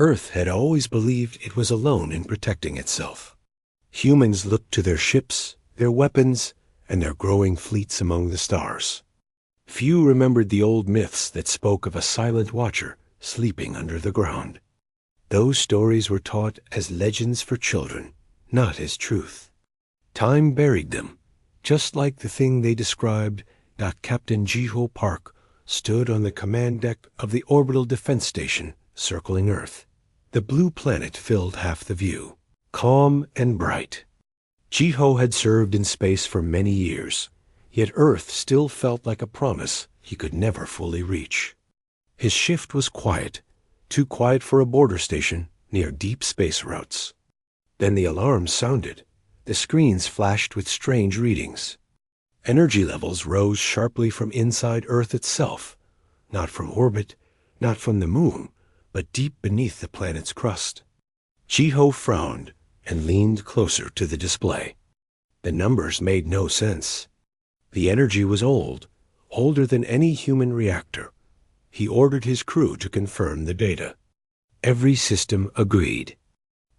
Earth had always believed it was alone in protecting itself. Humans looked to their ships, their weapons, and their growing fleets among the stars. Few remembered the old myths that spoke of a silent watcher sleeping under the ground. Those stories were taught as legends for children, not as truth. Time buried them, just like the thing they described that Captain Jiho Park stood on the command deck of the Orbital Defense Station circling Earth. The blue planet filled half the view, calm and bright. Jiho had served in space for many years, yet Earth still felt like a promise he could never fully reach. His shift was quiet, too quiet for a border station near deep space routes. Then the alarms sounded. The screens flashed with strange readings. Energy levels rose sharply from inside Earth itself, not from orbit, not from the moon, but deep beneath the planet's crust. Jiho frowned and leaned closer to the display. The numbers made no sense. The energy was old, older than any human reactor. He ordered his crew to confirm the data. Every system agreed.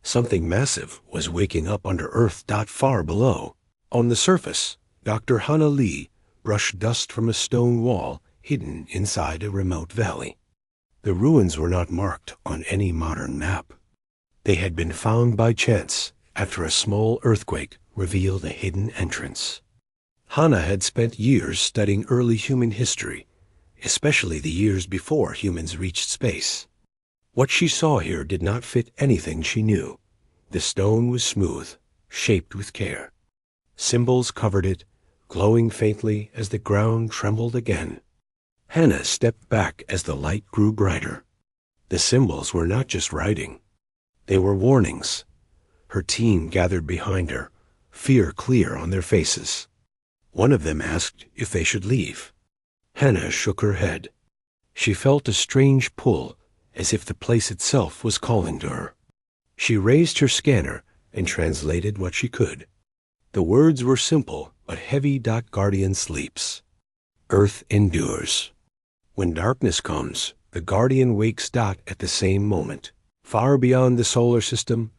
Something massive was waking up under Earth. Far below. On the surface, Dr. Hana Lee brushed dust from a stone wall hidden inside a remote valley. The ruins were not marked on any modern map. They had been found by chance after a small earthquake revealed a hidden entrance. Hana had spent years studying early human history, especially the years before humans reached space. What she saw here did not fit anything she knew. The stone was smooth, shaped with care. Symbols covered it, glowing faintly as the ground trembled again. Hana stepped back as the light grew brighter. The symbols were not just writing. They were warnings. Her team gathered behind her, fear clear on their faces. One of them asked if they should leave. Hana shook her head. She felt a strange pull, as if the place itself was calling to her. She raised her scanner and translated what she could. The words were simple but heavy. Guardian sleeps. Earth endures. When darkness comes, the Guardian wakes. At the same moment, far beyond the solar system,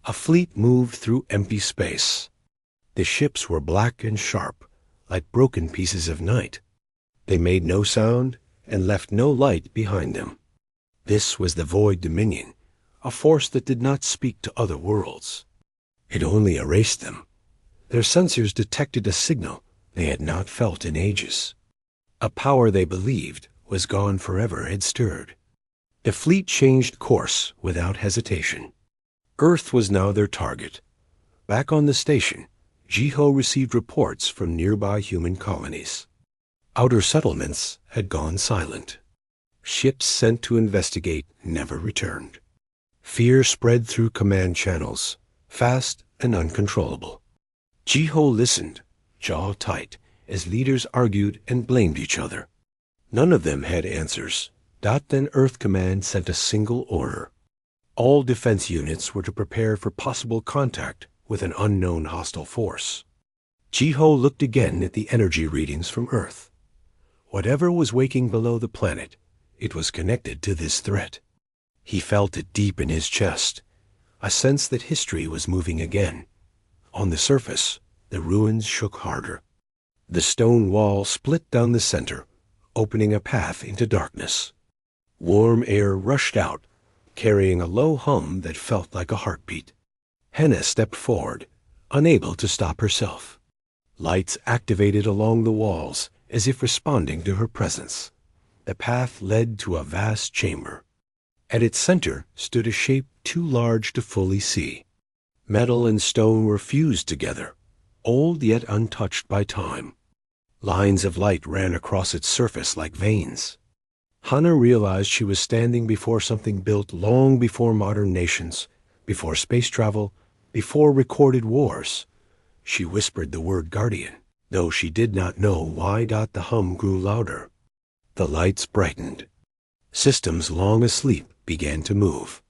a fleet moved through empty space. The ships were black and sharp, like broken pieces of night. They made no sound and left no light behind them. This was the Void Dominion, a force that did not speak to other worlds. It only erased them. Their sensors detected a signal they had not felt in ages. A power they believed was gone forever had stirred. The fleet changed course without hesitation. Earth was now their target. Back on the station, Jiho received reports from nearby human colonies. Outer settlements had gone silent. Ships sent to investigate never returned. Fear spread through command channels, fast and uncontrollable. Jiho listened, jaw tight, as leaders argued and blamed each other. None of them had answers. Then Earth Command sent a single order. All defense units were to prepare for possible contact with an unknown hostile force. Jiho looked again at the energy readings from Earth. Whatever was waking below the planet, it was connected to this threat. He felt it deep in his chest, a sense that history was moving again. On the surface, the ruins shook harder. The stone wall split down the center, opening a path into darkness. Warm air rushed out, carrying a low hum that felt like a heartbeat. Hana stepped forward, unable to stop herself. Lights activated along the walls, as if responding to her presence. The path led to a vast chamber. At its center stood a shape too large to fully see. Metal and stone were fused together, old yet untouched by time. Lines of light ran across its surface like veins. Hana realized she was standing before something built long before modern nations, before space travel, before recorded wars. She whispered the word Guardian, though she did not know why. The hum grew louder. The lights brightened. Systems long asleep began to move.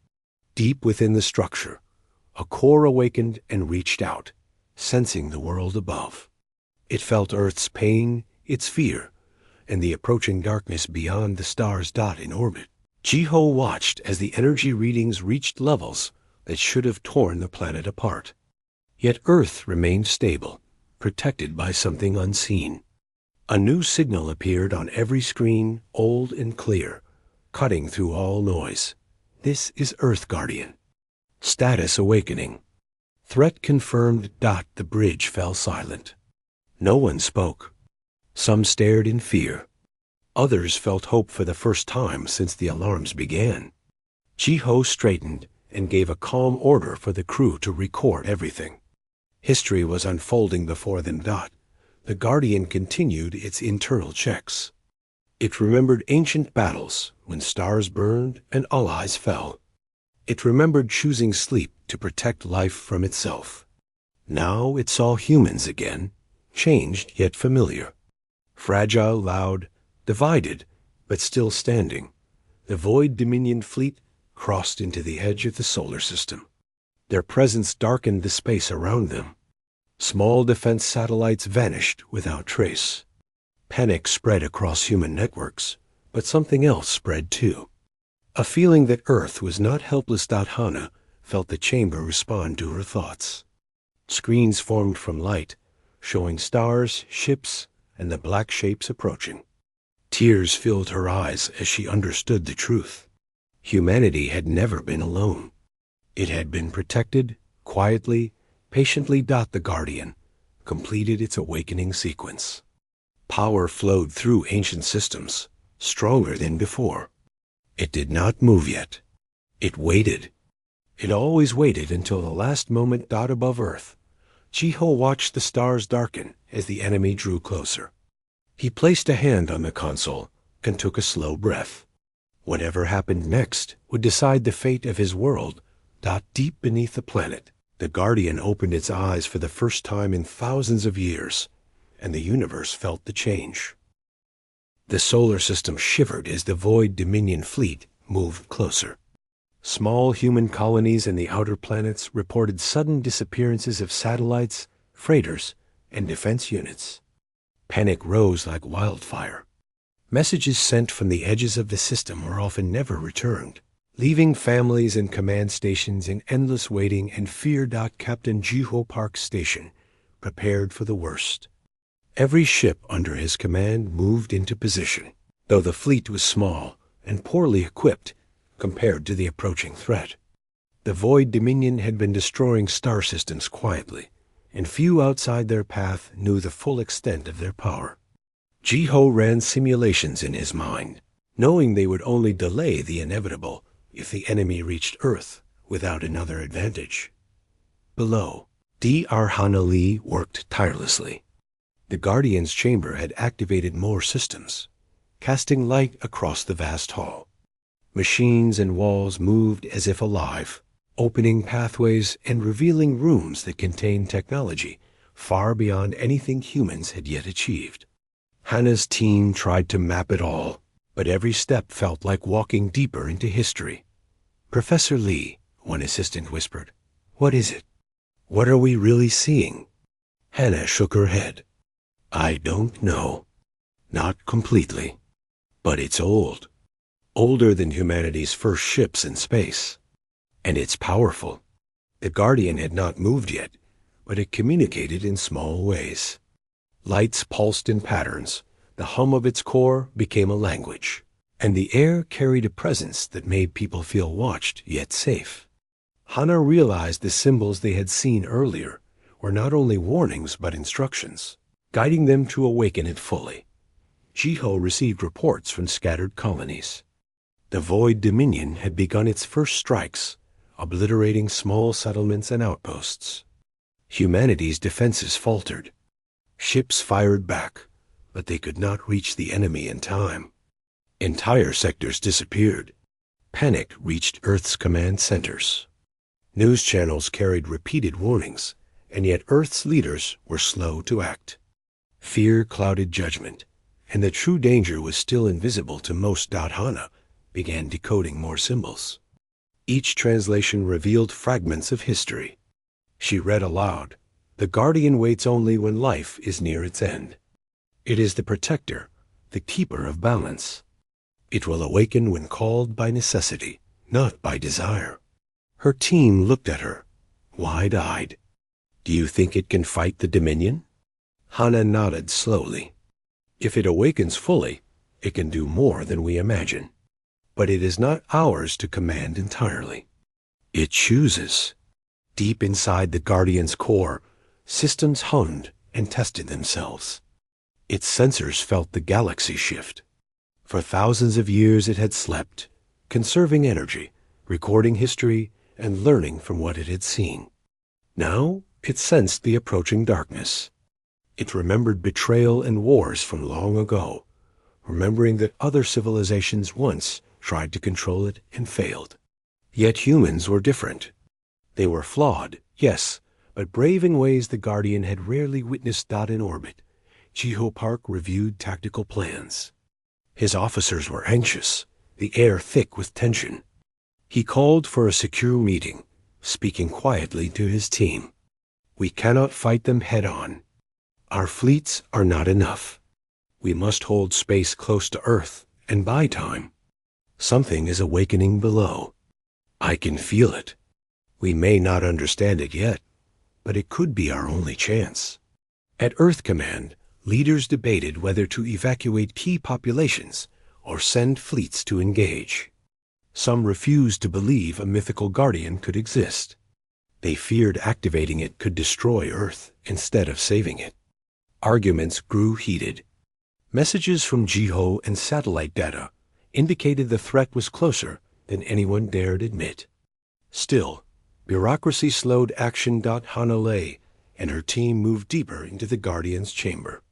Deep within the structure, a core awakened and reached out, sensing the world above. It felt Earth's pain, its fear, and the approaching darkness beyond the stars. In orbit, Jiho watched as the energy readings reached levels that should have torn the planet apart. Yet Earth remained stable, protected by something unseen. A new signal appeared on every screen, old and clear, cutting through all noise. This is Earth Guardian. Status awakening. Threat confirmed. The bridge fell silent. No one spoke. Some stared in fear. Others felt hope for the first time since the alarms began. Jiho straightened and gave a calm order for the crew to record everything. History was unfolding before them. The Guardian continued its internal checks. It remembered ancient battles when stars burned and allies fell. It remembered choosing sleep to protect life from itself. Now it saw humans again, changed yet familiar. Fragile, loud, divided, but still standing. The Void Dominion fleet crossed into the edge of the solar system. Their presence darkened the space around them. Small defense satellites vanished without trace. Panic spread across human networks, but something else spread too. A feeling that Earth was not helpless. Hana felt the chamber respond to her thoughts. Screens formed from light, showing stars, ships, and the black shapes approaching. Tears filled her eyes as she understood the truth. Humanity had never been alone. It had been protected, quietly, patiently. The Guardian completed its awakening sequence. Power flowed through ancient systems, stronger than before. It did not move yet. It waited. It always waited until the last moment. Above Earth, Jiho watched the stars darken as the enemy drew closer. He placed a hand on the console and took a slow breath. Whatever happened next would decide the fate of his world. Deep beneath the planet, the Guardian opened its eyes for the first time in thousands of years, and the universe felt the change. The solar system shivered as the Void Dominion fleet moved closer. Small human colonies in the outer planets reported sudden disappearances of satellites, freighters, and defense units. Panic rose like wildfire. Messages sent from the edges of the system were often never returned, leaving families and command stations in endless waiting and fear. Captain Jiho Park Station prepared for the worst. Every ship under his command moved into position, though the fleet was small and poorly equipped compared to the approaching threat. The Void Dominion had been destroying star systems quietly, and few outside their path knew the full extent of their power. Jiho ran simulations in his mind, knowing they would only delay the inevitable if the enemy reached Earth without another advantage. Below, Dr. Hana Lee worked tirelessly. The Guardian's chamber had activated more systems, casting light across the vast hall. Machines and walls moved as if alive, opening pathways and revealing rooms that contained technology far beyond anything humans had yet achieved. Hana's team tried to map it all, but every step felt like walking deeper into history. "Professor Lee," one assistant whispered, "what is it? What are we really seeing?" Hana shook her head. "I don't know. Not completely. But it's old. Older than humanity's first ships in space. And it's powerful." The Guardian had not moved yet, but it communicated in small ways. Lights pulsed in patterns. The hum of its core became a language, and the air carried a presence that made people feel watched yet safe. Hana realized the symbols they had seen earlier were not only warnings but instructions, guiding them to awaken it fully. Jiho received reports from scattered colonies. The Void Dominion had begun its first strikes, obliterating small settlements and outposts. Humanity's defenses faltered. Ships fired back, but they could not reach the enemy in time. Entire sectors disappeared. Panic reached Earth's command centers. News channels carried repeated warnings, and yet Earth's leaders were slow to act. Fear clouded judgment, and the true danger was still invisible to most. Hana began decoding more symbols. Each translation revealed fragments of history. She read aloud, "The Guardian waits only when life is near its end. It is the protector, the keeper of balance. It will awaken when called by necessity, not by desire. Her team looked at her, wide-eyed. Do you think it can fight the Dominion? Hana nodded slowly. If it awakens fully, it can do more than we imagine. But it is not ours to command entirely. It chooses. Deep inside the Guardian's core, systems hummed and tested themselves. Its sensors felt the galaxy shift. For thousands of years it had slept, conserving energy, recording history, and learning from what it had seen. Now it sensed the approaching darkness. It remembered betrayal and wars from long ago, remembering that other civilizations once tried to control it and failed. Yet humans were different. They were flawed, yes, but brave in ways the Guardian had rarely witnessed. In orbit, Jiho Park reviewed tactical plans. His officers were anxious, the air thick with tension. He called for a secure meeting, speaking quietly to his team. We cannot fight them head-on. Our fleets are not enough. We must hold space close to Earth and buy time. Something is awakening below. I can feel it. We may not understand it yet, but it could be our only chance. At Earth Command, leaders debated whether to evacuate key populations or send fleets to engage. Some refused to believe a mythical guardian could exist. They feared activating it could destroy Earth instead of saving it. Arguments grew heated. Messages from Jiho and satellite data indicated the threat was closer than anyone dared admit. Still, bureaucracy slowed action. Hana lay, and her team moved deeper into the Guardian's chamber.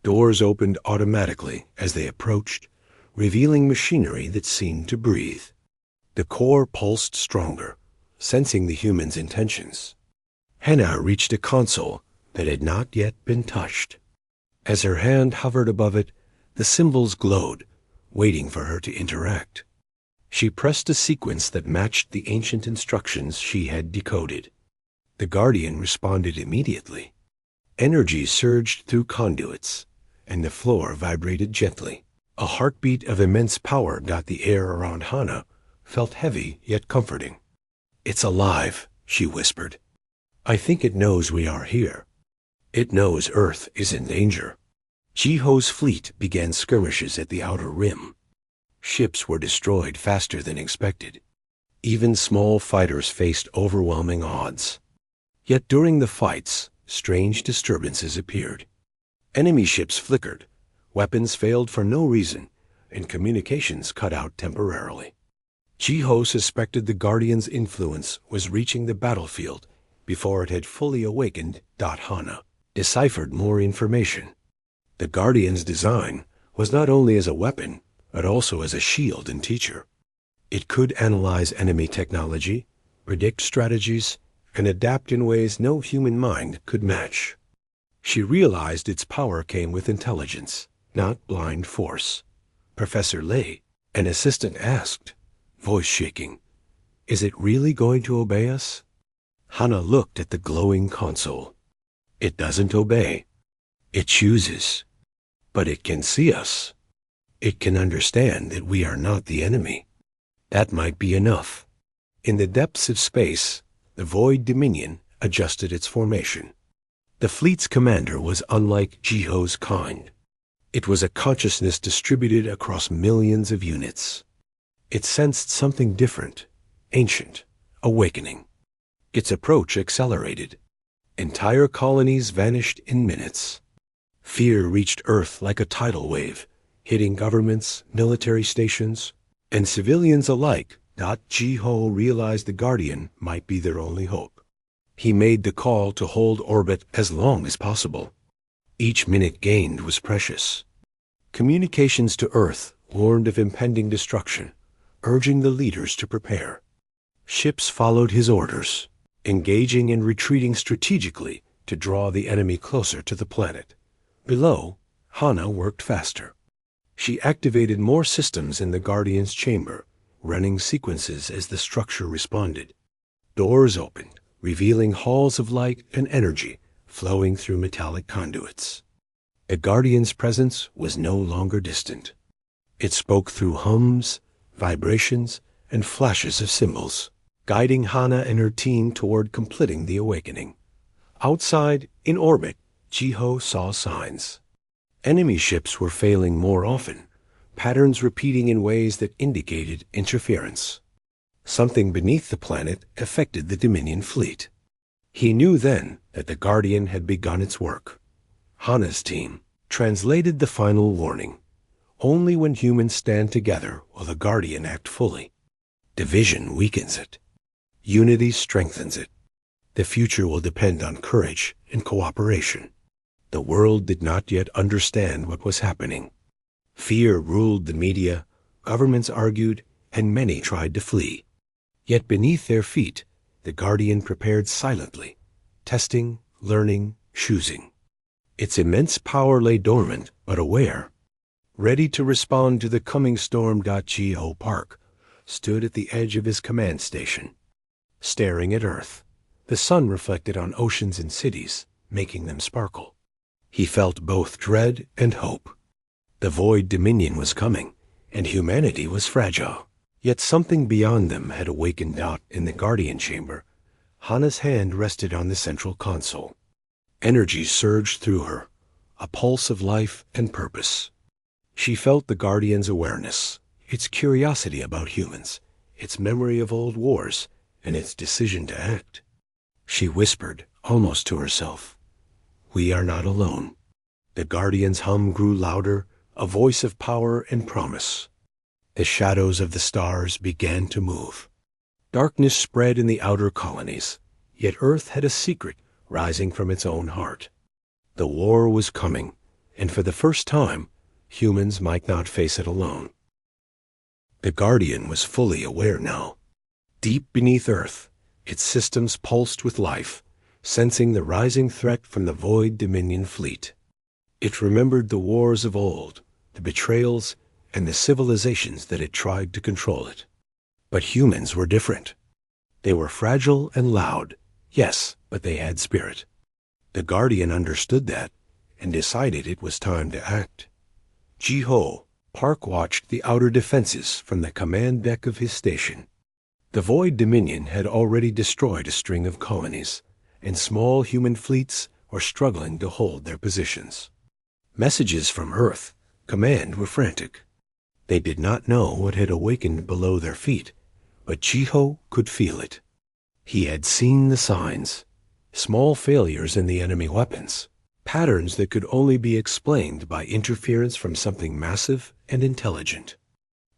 Doors opened automatically as they approached, revealing machinery that seemed to breathe. The core pulsed stronger, sensing the human's intentions. Hana reached a console that had not yet been touched. As her hand hovered above it, the symbols glowed, waiting for her to interact. She pressed a sequence that matched the ancient instructions she had decoded. The Guardian responded immediately. Energy surged through conduits, and the floor vibrated gently. A heartbeat of immense power. The air around Hana felt heavy yet comforting. It's alive, she whispered. I think it knows we are here. It knows Earth is in danger. Jiho's fleet began skirmishes at the outer rim. Ships were destroyed faster than expected. Even small fighters faced overwhelming odds. Yet during the fights, strange disturbances appeared. Enemy ships flickered, weapons failed for no reason, and communications cut out temporarily. Jiho suspected the Guardian's influence was reaching the battlefield before it had fully awakened. Hana deciphered more information. The Guardian's design was not only as a weapon, but also as a shield and teacher. It could analyze enemy technology, predict strategies, and adapt in ways no human mind could match. She realized its power came with intelligence, not blind force. Professor Lei, an assistant, asked, voice shaking, "Is it really going to obey us?" Hana looked at the glowing console. It doesn't obey. It chooses. But it can see us. It can understand that we are not the enemy. That might be enough. In the depths of space, the Void Dominion adjusted its formation. The fleet's commander was unlike Jiho's kind. It was a consciousness distributed across millions of units. It sensed something different, ancient, awakening. Its approach accelerated. Entire colonies vanished in minutes. Fear reached Earth like a tidal wave, hitting governments, military stations, and civilians alike. Jiho realized the Guardian might be their only hope. He made the call to hold orbit as long as possible. Each minute gained was precious. Communications to Earth warned of impending destruction, urging the leaders to prepare. Ships followed his orders, engaging and retreating strategically to draw the enemy closer to the planet. Below, Hana worked faster. She activated more systems in the Guardian's chamber, running sequences as the structure responded. Doors opened, revealing halls of light and energy flowing through metallic conduits. The Guardian's presence was no longer distant. It spoke through hums, vibrations, and flashes of symbols, guiding Hana and her team toward completing the awakening. Outside, in orbit, Jiho saw signs. Enemy ships were failing more often, patterns repeating in ways that indicated interference. Something beneath the planet affected the Dominion fleet. He knew then that the Guardian had begun its work. Hana's team translated the final warning. Only when humans stand together will the Guardian act fully. Division weakens it. Unity strengthens it. The future will depend on courage and cooperation. The world did not yet understand what was happening. Fear ruled the media, governments argued, and many tried to flee. Yet beneath their feet, the Guardian prepared silently, testing, learning, choosing. Its immense power lay dormant, but aware. Ready to respond to the coming storm. Jiho Park stood at the edge of his command station, staring at Earth. The sun reflected on oceans and cities, making them sparkle. He felt both dread and hope. The Void Dominion was coming, and humanity was fragile. Yet something beyond them had awakened. In the Guardian chamber, Hana's hand rested on the central console. Energy surged through her, a pulse of life and purpose. She felt the Guardian's awareness, its curiosity about humans, its memory of old wars, and its decision to act. She whispered, almost to herself, "We are not alone." The Guardian's hum grew louder, a voice of power and promise. The shadows of the stars began to move. Darkness spread in the outer colonies, yet Earth had a secret rising from its own heart. The war was coming, and for the first time, humans might not face it alone. The Guardian was fully aware now. Deep beneath Earth, its systems pulsed with life, sensing the rising threat from the Void Dominion fleet. It remembered the wars of old, the betrayals, and the civilizations that had tried to control it. But humans were different. They were fragile and loud, yes, but they had spirit. The Guardian understood that, and decided it was time to act. Jiho Park watched the outer defenses from the command deck of his station. The Void Dominion had already destroyed a string of colonies, and small human fleets were struggling to hold their positions. Messages from Earth Command were frantic. They did not know what had awakened below their feet, but Jiho could feel it. He had seen the signs, small failures in the enemy weapons, patterns that could only be explained by interference from something massive and intelligent.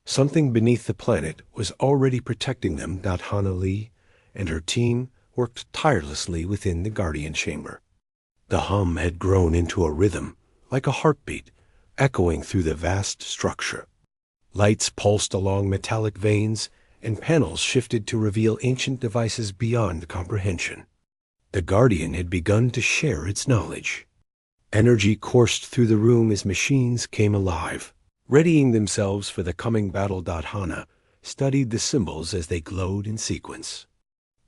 Something beneath the planet was already protecting them. Hana Lee and her team worked tirelessly within the Guardian chamber. The hum had grown into a rhythm, like a heartbeat, echoing through the vast structure. Lights pulsed along metallic veins, and panels shifted to reveal ancient devices beyond comprehension. The Guardian had begun to share its knowledge. Energy coursed through the room as machines came alive, readying themselves for the coming battle. Hana studied the symbols as they glowed in sequence.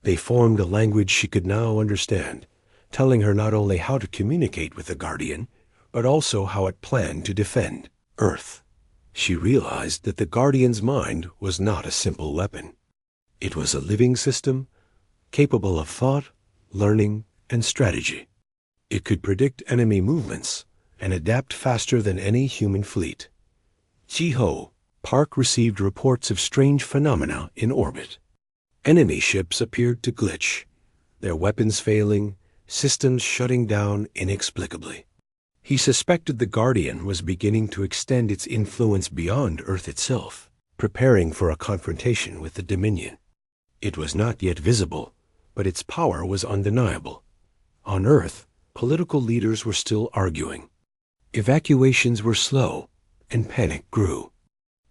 They formed a language she could now understand, telling her not only how to communicate with the Guardian, but also how it planned to defend Earth. She realized that the Guardian's mind was not a simple weapon. It was a living system, capable of thought, learning, and strategy. It could predict enemy movements and adapt faster than any human fleet. Jiho Park received reports of strange phenomena in orbit. Enemy ships appeared to glitch, their weapons failing, systems shutting down inexplicably. He suspected the Guardian was beginning to extend its influence beyond Earth itself, preparing for a confrontation with the Dominion. It was not yet visible, but its power was undeniable. On Earth, political leaders were still arguing. Evacuations were slow, and panic grew.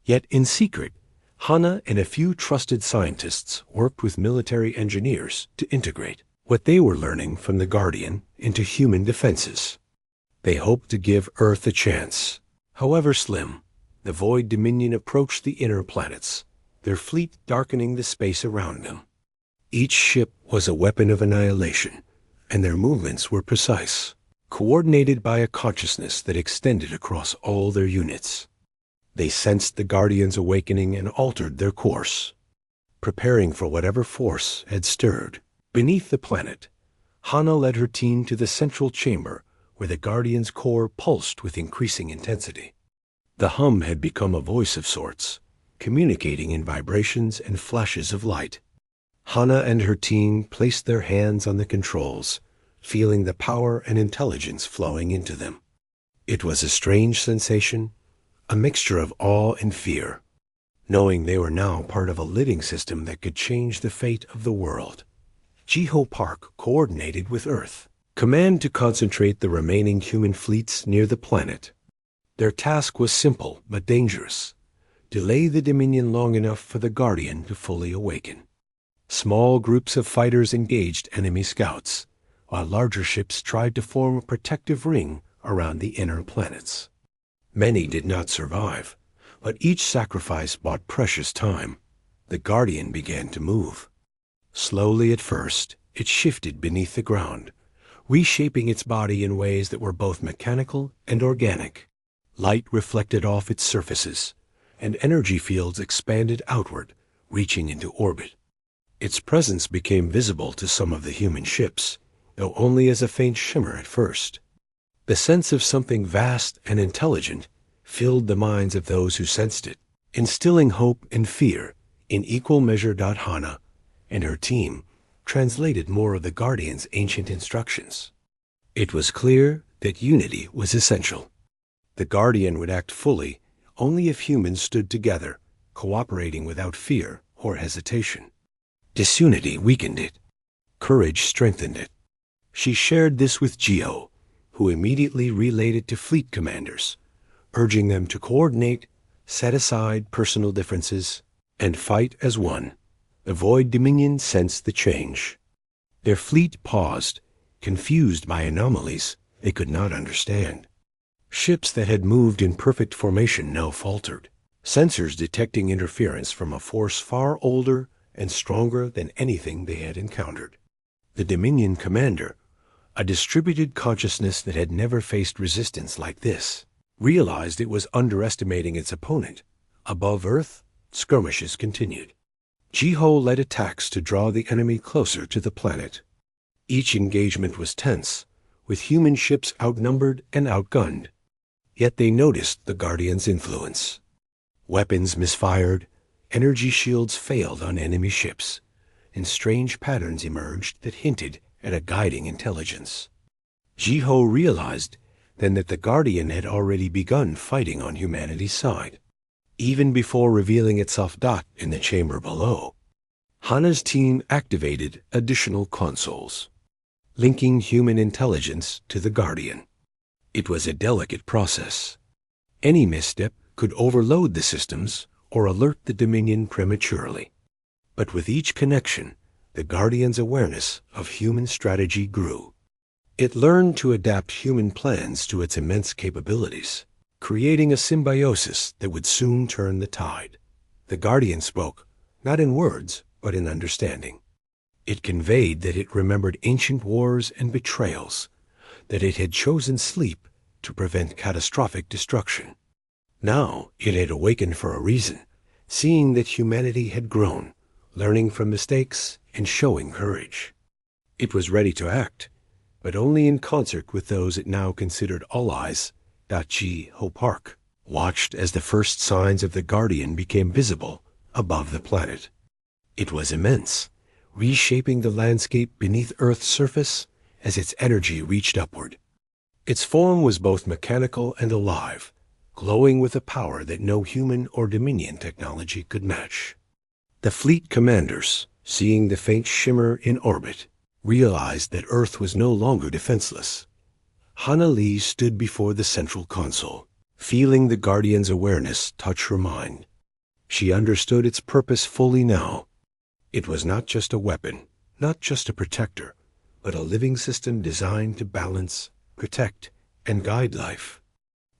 Yet in secret, Hana and a few trusted scientists worked with military engineers to integrate what they were learning from the Guardian into human defenses. They hoped to give Earth a chance. However slim, the Void Dominion approached the inner planets, their fleet darkening the space around them. Each ship was a weapon of annihilation, and their movements were precise, coordinated by a consciousness that extended across all their units. They sensed the Guardians awakening and altered their course, preparing for whatever force had stirred. Beneath the planet, Hana led her team to the central chamber where the Guardian's core pulsed with increasing intensity. The hum had become a voice of sorts, communicating in vibrations and flashes of light. Hana and her team placed their hands on the controls, feeling the power and intelligence flowing into them. It was a strange sensation, a mixture of awe and fear, knowing they were now part of a living system that could change the fate of the world. Jiho Park coordinated with Earth. Command to concentrate the remaining human fleets near the planet. Their task was simple but dangerous. Delay the Dominion long enough for the Guardian to fully awaken. Small groups of fighters engaged enemy scouts, while larger ships tried to form a protective ring around the inner planets. Many did not survive, but each sacrifice bought precious time. The Guardian began to move. Slowly at first, it shifted beneath the ground, reshaping its body in ways that were both mechanical and organic. Light reflected off its surfaces, and energy fields expanded outward, reaching into orbit. Its presence became visible to some of the human ships, though only as a faint shimmer at first. The sense of something vast and intelligent filled the minds of those who sensed it, instilling hope and fear in equal measure. Hana and her team translated more of the Guardian's ancient instructions. It was clear that unity was essential. The Guardian would act fully only if humans stood together, cooperating without fear or hesitation. Disunity weakened it. Courage strengthened it. She shared this with Geo, who immediately relayed it to fleet commanders, urging them to coordinate, set aside personal differences, and fight as one. The Void Dominion sensed the change. Their fleet paused, confused by anomalies they could not understand. Ships that had moved in perfect formation now faltered, sensors detecting interference from a force far older and stronger than anything they had encountered. The Dominion commander, a distributed consciousness that had never faced resistance like this, realized it was underestimating its opponent. Above Earth, skirmishes continued. Jiho led attacks to draw the enemy closer to the planet. Each engagement was tense, with human ships outnumbered and outgunned. Yet they noticed the Guardian's influence. Weapons misfired, energy shields failed on enemy ships, and strange patterns emerged that hinted at a guiding intelligence. Jiho realized then that the Guardian had already begun fighting on humanity's side, even before revealing itself. In the chamber below, Hana's team activated additional consoles, linking human intelligence to the Guardian. It was a delicate process. Any misstep could overload the systems or alert the Dominion prematurely. But with each connection, the Guardian's awareness of human strategy grew. It learned to adapt human plans to its immense capabilities, creating a symbiosis that would soon turn the tide. The Guardian spoke, not in words, but in understanding. It conveyed that it remembered ancient wars and betrayals, that it had chosen sleep to prevent catastrophic destruction. Now it had awakened for a reason, seeing that humanity had grown, learning from mistakes and showing courage. It was ready to act, but only in concert with those it now considered allies. Jiho Park watched as the first signs of the Guardian became visible above the planet. It was immense, reshaping the landscape beneath Earth's surface as its energy reached upward. Its form was both mechanical and alive, glowing with a power that no human or Dominion technology could match. The fleet commanders, seeing the faint shimmer in orbit, realized that Earth was no longer defenseless. Hana Lee stood before the central console, feeling the Guardian's awareness touch her mind. She understood its purpose fully now. It was not just a weapon, not just a protector, but a living system designed to balance, protect, and guide life.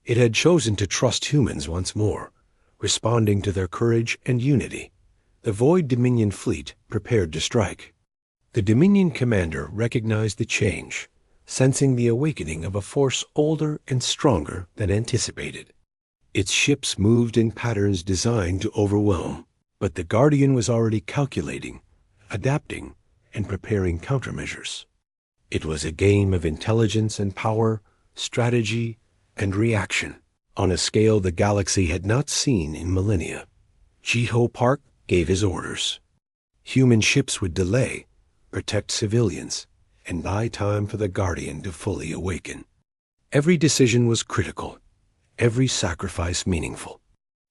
It had chosen to trust humans once more, responding to their courage and unity. The Void Dominion fleet prepared to strike. The Dominion commander recognized the change, sensing the awakening of a force older and stronger than anticipated. Its ships moved in patterns designed to overwhelm, but the Guardian was already calculating, adapting, and preparing countermeasures. It was a game of intelligence and power, strategy, and reaction, on a scale the galaxy had not seen in millennia. Ji-Ho Park gave his orders. Human ships would delay, protect civilians, and buy time for the Guardian to fully awaken. Every decision was critical, every sacrifice meaningful.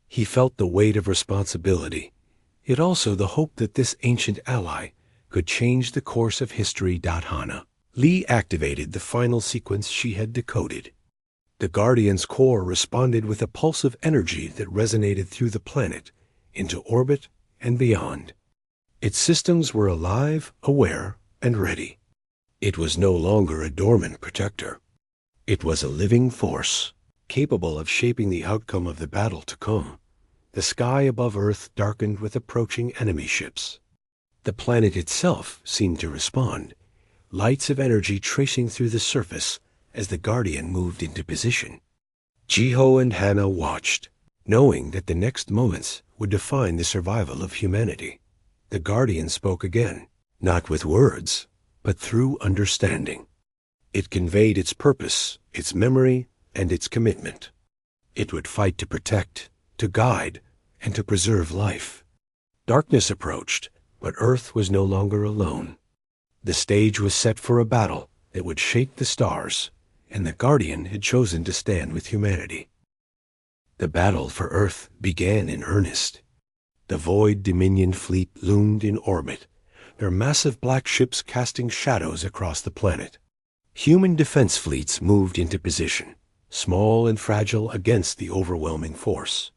He felt the weight of responsibility, yet also the hope that this ancient ally could change the course of history. Hana Lee activated the final sequence she had decoded. The Guardian's core responded with a pulse of energy that resonated through the planet, into orbit and beyond. Its systems were alive, aware, and ready. It was no longer a dormant protector. It was a living force, capable of shaping the outcome of the battle to come. The sky above Earth darkened with approaching enemy ships. The planet itself seemed to respond, lights of energy tracing through the surface as the Guardian moved into position. Ji-Ho and Hana watched, knowing that the next moments would define the survival of humanity. The Guardian spoke again, not with words, but through understanding. It conveyed its purpose, its memory, and its commitment. It would fight to protect, to guide, and to preserve life. Darkness approached, but Earth was no longer alone. The stage was set for a battle that would shake the stars, and the Guardian had chosen to stand with humanity. The battle for Earth began in earnest. The Void Dominion fleet loomed in orbit, their massive black ships casting shadows across the planet. Human defense fleets moved into position, small and fragile against the overwhelming force.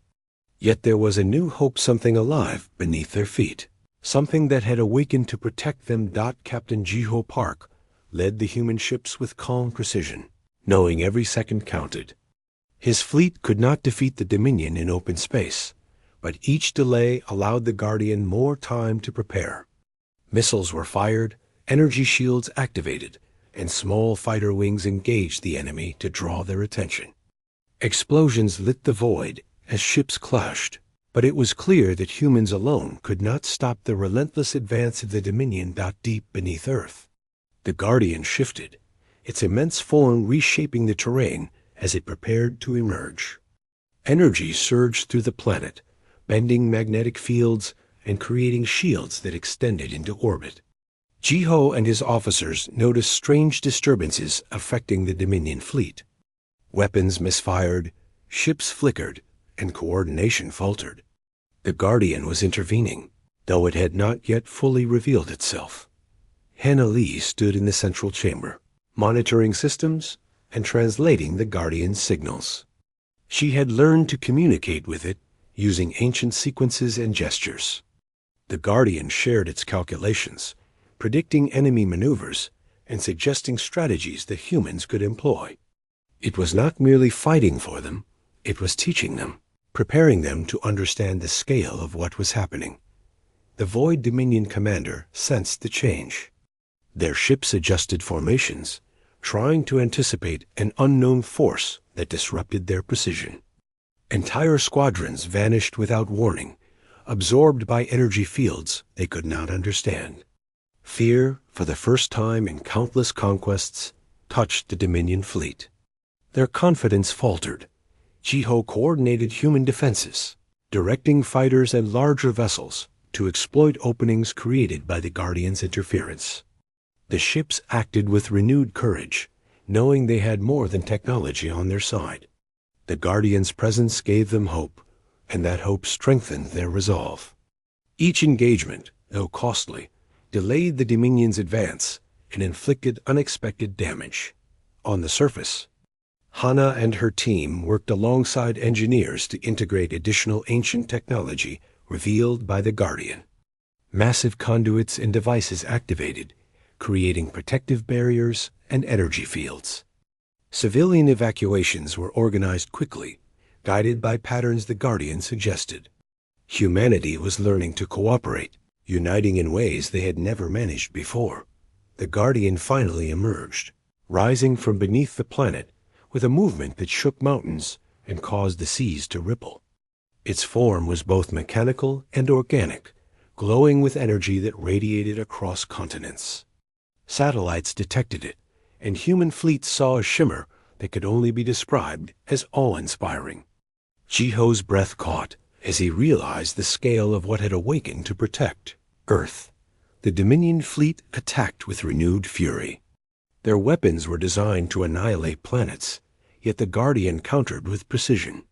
Yet there was a new hope, something alive beneath their feet, something that had awakened to protect them. Captain Ji-Ho Park led the human ships with calm precision, knowing every second counted. His fleet could not defeat the Dominion in open space, but each delay allowed the Guardian more time to prepare. Missiles were fired, energy shields activated, and small fighter wings engaged the enemy to draw their attention. Explosions lit the void as ships clashed, but it was clear that humans alone could not stop the relentless advance of the Dominion. Deep beneath Earth, the Guardian shifted, its immense form reshaping the terrain as it prepared to emerge. Energy surged through the planet, bending magnetic fields and creating shields that extended into orbit. Ji-Ho and his officers noticed strange disturbances affecting the Dominion fleet. Weapons misfired, ships flickered, and coordination faltered. The Guardian was intervening, though it had not yet fully revealed itself. Hana Lee stood in the central chamber, monitoring systems and translating the Guardian's signals. She had learned to communicate with it using ancient sequences and gestures. The Guardian shared its calculations, predicting enemy maneuvers and suggesting strategies that humans could employ. It was not merely fighting for them, it was teaching them, preparing them to understand the scale of what was happening. The Void Dominion commander sensed the change. Their ships adjusted formations, trying to anticipate an unknown force that disrupted their precision. Entire squadrons vanished without warning, absorbed by energy fields they could not understand. Fear, for the first time in countless conquests, touched the Dominion fleet. Their confidence faltered. Ji-Ho coordinated human defenses, directing fighters and larger vessels to exploit openings created by the Guardian's interference. The ships acted with renewed courage, knowing they had more than technology on their side. The Guardian's presence gave them hope, and that hope strengthened their resolve. Each engagement, though costly, delayed the Dominion's advance and inflicted unexpected damage. On the surface, Hana and her team worked alongside engineers to integrate additional ancient technology revealed by the Guardian. Massive conduits and devices activated, creating protective barriers and energy fields. Civilian evacuations were organized quickly, guided by patterns the Guardian suggested. Humanity was learning to cooperate, uniting in ways they had never managed before. The Guardian finally emerged, rising from beneath the planet with a movement that shook mountains and caused the seas to ripple. Its form was both mechanical and organic, glowing with energy that radiated across continents. Satellites detected it, and human fleets saw a shimmer that could only be described as awe-inspiring. Jiho's breath caught as he realized the scale of what had awakened to protect Earth. The Dominion fleet attacked with renewed fury. Their weapons were designed to annihilate planets, yet the Guardian countered with precision.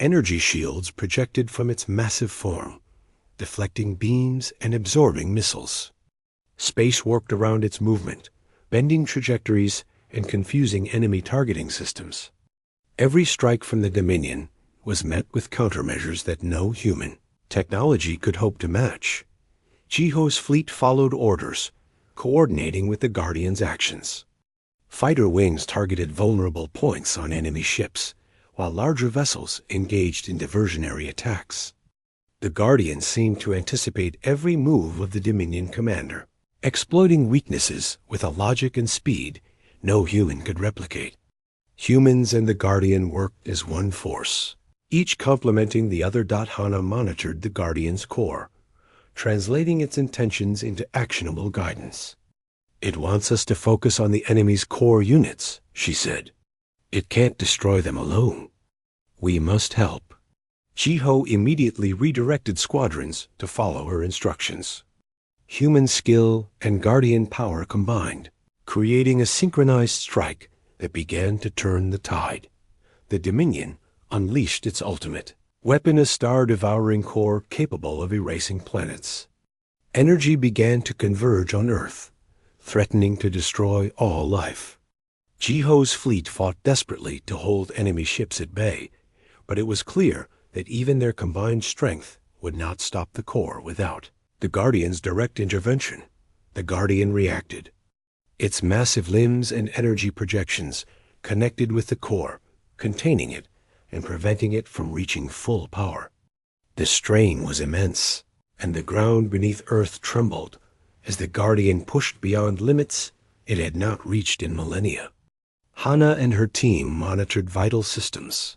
Energy shields projected from its massive form, deflecting beams and absorbing missiles. Space worked around its movement, bending trajectories and confusing enemy targeting systems. Every strike from the Dominion was met with countermeasures that no human technology could hope to match. Jiho's fleet followed orders, coordinating with the Guardian's actions. Fighter wings targeted vulnerable points on enemy ships, while larger vessels engaged in diversionary attacks. The Guardian seemed to anticipate every move of the Dominion commander, exploiting weaknesses with a logic and speed no human could replicate. Humans and the Guardian worked as one force, each complementing the other. Hana monitored the Guardian's core, translating its intentions into actionable guidance. "It wants us to focus on the enemy's core units," she said. "It can't destroy them alone. We must help." Jiho immediately redirected squadrons to follow her instructions. Human skill and Guardian power combined, creating a synchronized strike that began to turn the tide. The Dominion unleashed its ultimate weapon, a star-devouring core capable of erasing planets. Energy began to converge on Earth, threatening to destroy all life. Jiho's fleet fought desperately to hold enemy ships at bay, but it was clear that even their combined strength would not stop the core. Without the Guardian's direct intervention, the Guardian reacted. Its massive limbs and energy projections connected with the core, containing it and preventing it from reaching full power. The strain was immense, and the ground beneath Earth trembled as the Guardian pushed beyond limits it had not reached in millennia. Hana and her team monitored vital systems.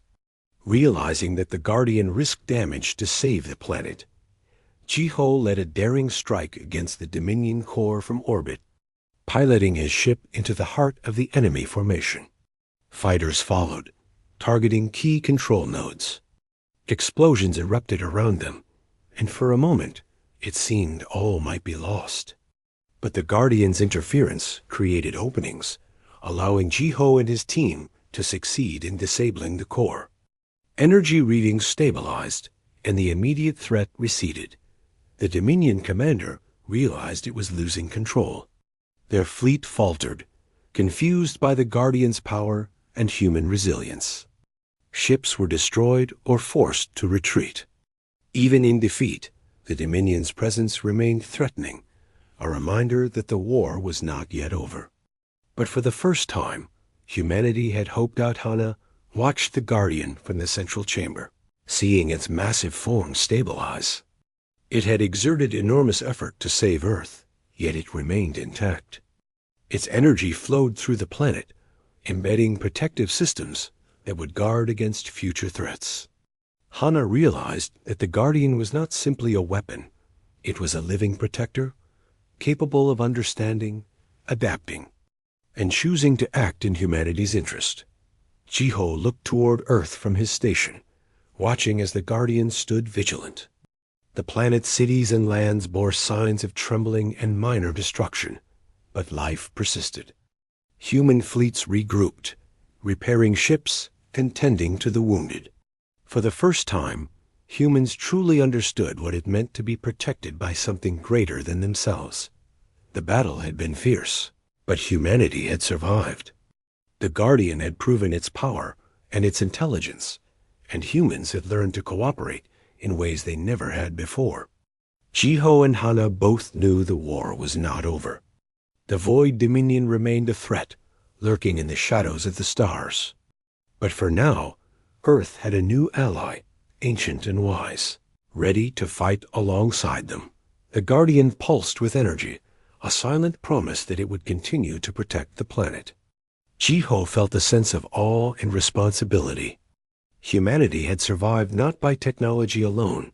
Realizing that the Guardian risked damage to save the planet, Jiho led a daring strike against the Dominion core from orbit, piloting his ship into the heart of the enemy formation. Fighters followed, targeting key control nodes. Explosions erupted around them, and for a moment it seemed all might be lost. But the Guardian's interference created openings, allowing Jiho and his team to succeed in disabling the core. Energy readings stabilized, and the immediate threat receded. The Dominion commander realized it was losing control. Their fleet faltered, confused by the Guardian's power and human resilience. Ships were destroyed or forced to retreat. Even in defeat, the Dominion's presence remained threatening, a reminder that the war was not yet over. But for the first time, humanity had hoped. Hana watched the Guardian from the central chamber, seeing its massive form stabilize. It had exerted enormous effort to save Earth, yet it remained intact. Its energy flowed through the planet, embedding protective systems that would guard against future threats. Hana realized that the Guardian was not simply a weapon. It was a living protector, capable of understanding, adapting, and choosing to act in humanity's interest. Jiho looked toward Earth from his station, watching as the Guardian stood vigilant. The planet's cities and lands bore signs of trembling and minor destruction, but life persisted. Human fleets regrouped, repairing ships and tending to the wounded. For the first time, humans truly understood what it meant to be protected by something greater than themselves. The battle had been fierce, but humanity had survived. The Guardian had proven its power and its intelligence, and humans had learned to cooperate in ways they never had before. Jiho and Hana both knew the war was not over. The Void Dominion remained a threat, lurking in the shadows of the stars. But for now, Earth had a new ally, ancient and wise, ready to fight alongside them. The Guardian pulsed with energy, a silent promise that it would continue to protect the planet. Jiho felt a sense of awe and responsibility. Humanity had survived not by technology alone,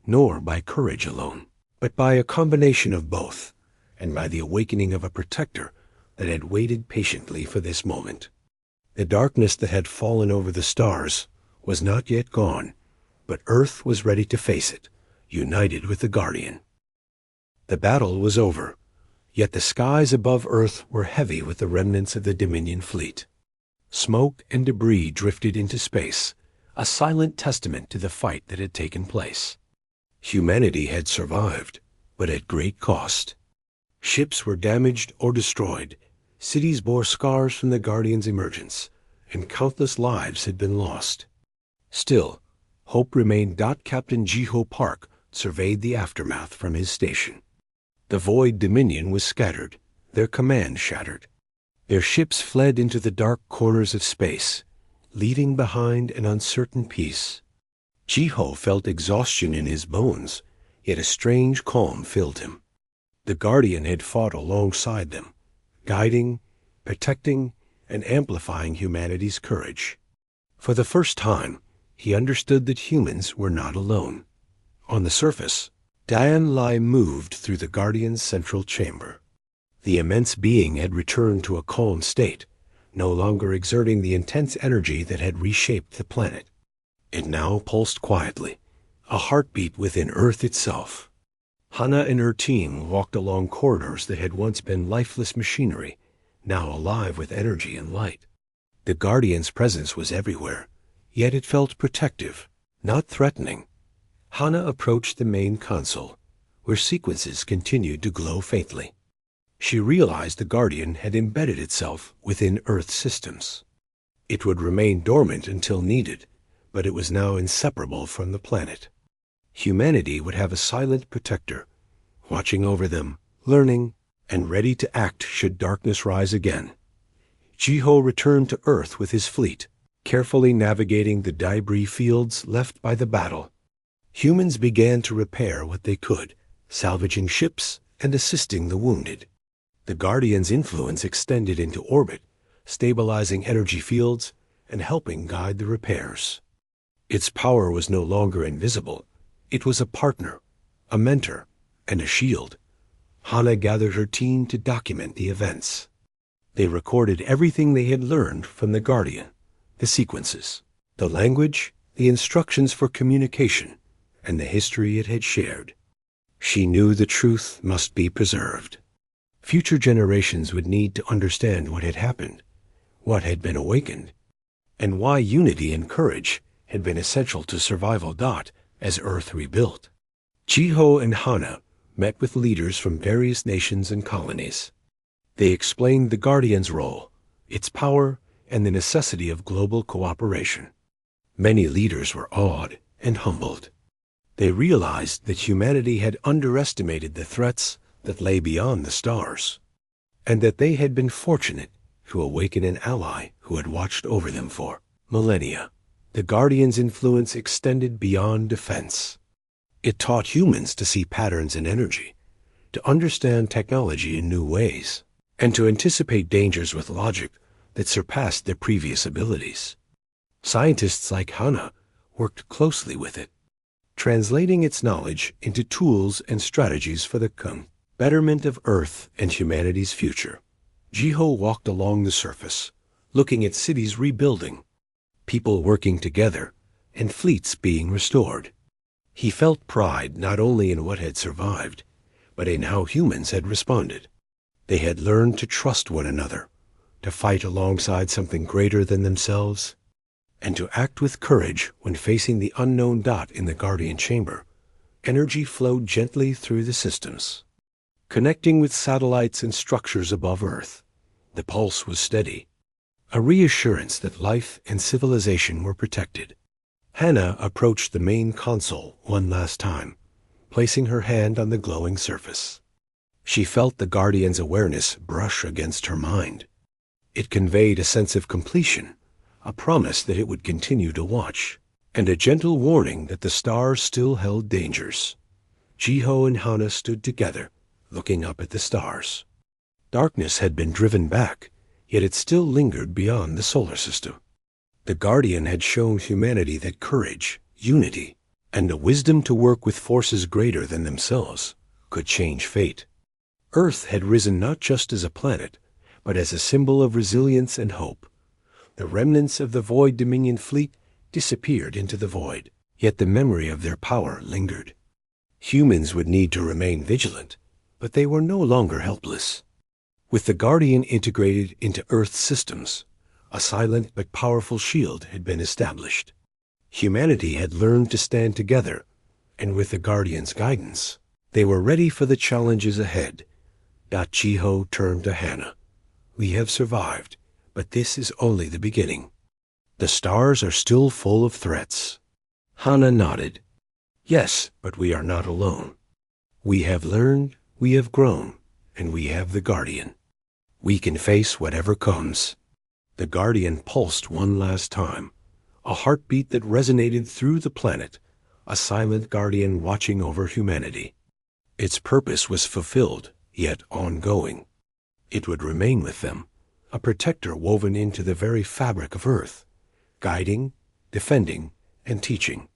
nor by courage alone, but by a combination of both, and by the awakening of a protector that had waited patiently for this moment. The darkness that had fallen over the stars was not yet gone, but Earth was ready to face it, united with the Guardian. The battle was over, yet the skies above Earth were heavy with the remnants of the Dominion fleet. Smoke and debris drifted into space, a silent testament to the fight that had taken place. Humanity had survived, but at great cost. Ships were damaged or destroyed, cities bore scars from the Guardian's emergence, and countless lives had been lost. Still, hope remained. Captain Jiho Park surveyed the aftermath from his station. The Void Dominion was scattered, their command shattered. Their ships fled into the dark corners of space, leaving behind an uncertain peace. Jiho felt exhaustion in his bones, yet a strange calm filled him. The Guardian had fought alongside them, guiding, protecting, and amplifying humanity's courage. For the first time, he understood that humans were not alone. On the surface, Dian Lai moved through the Guardian's central chamber. The immense being had returned to a calm state, no longer exerting the intense energy that had reshaped the planet. It now pulsed quietly, a heartbeat within Earth itself. Hana and her team walked along corridors that had once been lifeless machinery, now alive with energy and light. The Guardian's presence was everywhere, yet it felt protective, not threatening. Hana approached the main console, where sequences continued to glow faintly. She realized the Guardian had embedded itself within Earth systems. It would remain dormant until needed, but it was now inseparable from the planet. Humanity would have a silent protector, watching over them, learning, and ready to act should darkness rise again. Jiho returned to Earth with his fleet, carefully navigating the debris fields left by the battle. Humans began to repair what they could, salvaging ships and assisting the wounded. The Guardian's influence extended into orbit, stabilizing energy fields and helping guide the repairs. Its power was no longer invisible. It was a partner, a mentor, and a shield. Hana gathered her team to document the events. They recorded everything they had learned from the Guardian, the sequences, the language, the instructions for communication, and the history it had shared. She knew the truth must be preserved. Future generations would need to understand what had happened, what had been awakened, and why unity and courage had been essential to survival. As Earth rebuilt, Jiho and Hana met with leaders from various nations and colonies. They explained the Guardian's role, its power, and the necessity of global cooperation. Many leaders were awed and humbled. They realized that humanity had underestimated the threats that lay beyond the stars, and that they had been fortunate to awaken an ally who had watched over them for millennia. The Guardian's influence extended beyond defense. It taught humans to see patterns in energy, to understand technology in new ways, and to anticipate dangers with logic that surpassed their previous abilities. Scientists like Hana worked closely with it, translating its knowledge into tools and strategies for the betterment of Earth and humanity's future. Jiho walked along the surface, looking at cities rebuilding, people working together, and fleets being restored. He felt pride not only in what had survived, but in how humans had responded. They had learned to trust one another, to fight alongside something greater than themselves, and to act with courage when facing the unknown. In the Guardian chamber, energy flowed gently through the systems, connecting with satellites and structures above Earth. The pulse was steady, a reassurance that life and civilization were protected. Hana approached the main console one last time, placing her hand on the glowing surface. She felt the Guardian's awareness brush against her mind. It conveyed a sense of completion, a promise that it would continue to watch, and a gentle warning that the stars still held dangers. Jiho and Hana stood together, looking up at the stars. Darkness had been driven back, yet it still lingered beyond the solar system. The Guardian had shown humanity that courage, unity, and the wisdom to work with forces greater than themselves could change fate. Earth had risen not just as a planet, but as a symbol of resilience and hope. The remnants of the Void Dominion fleet disappeared into the void, yet the memory of their power lingered. Humans would need to remain vigilant, but they were no longer helpless. With the Guardian integrated into Earth's systems, a silent but powerful shield had been established. Humanity had learned to stand together, and with the Guardian's guidance, they were ready for the challenges ahead. Chiho turned to Hannah. "We have survived, but this is only the beginning. The stars are still full of threats." Hannah nodded. "Yes, but we are not alone. We have learned, we have grown, and we have the Guardian. We can face whatever comes." The Guardian pulsed one last time, a heartbeat that resonated through the planet, a silent guardian watching over humanity. Its purpose was fulfilled, yet ongoing. It would remain with them, a protector woven into the very fabric of Earth, guiding, defending, and teaching.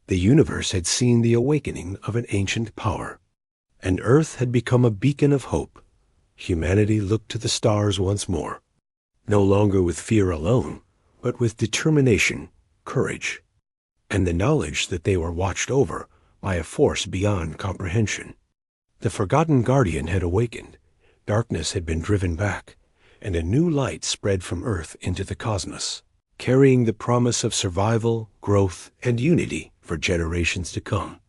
The universe had seen the awakening of an ancient power, and Earth had become a beacon of hope. Humanity looked to the stars once more, no longer with fear alone, but with determination, courage, and the knowledge that they were watched over by a force beyond comprehension. The forgotten Guardian had awakened, darkness had been driven back, and a new light spread from Earth into the cosmos, carrying the promise of survival, growth, and unity for generations to come.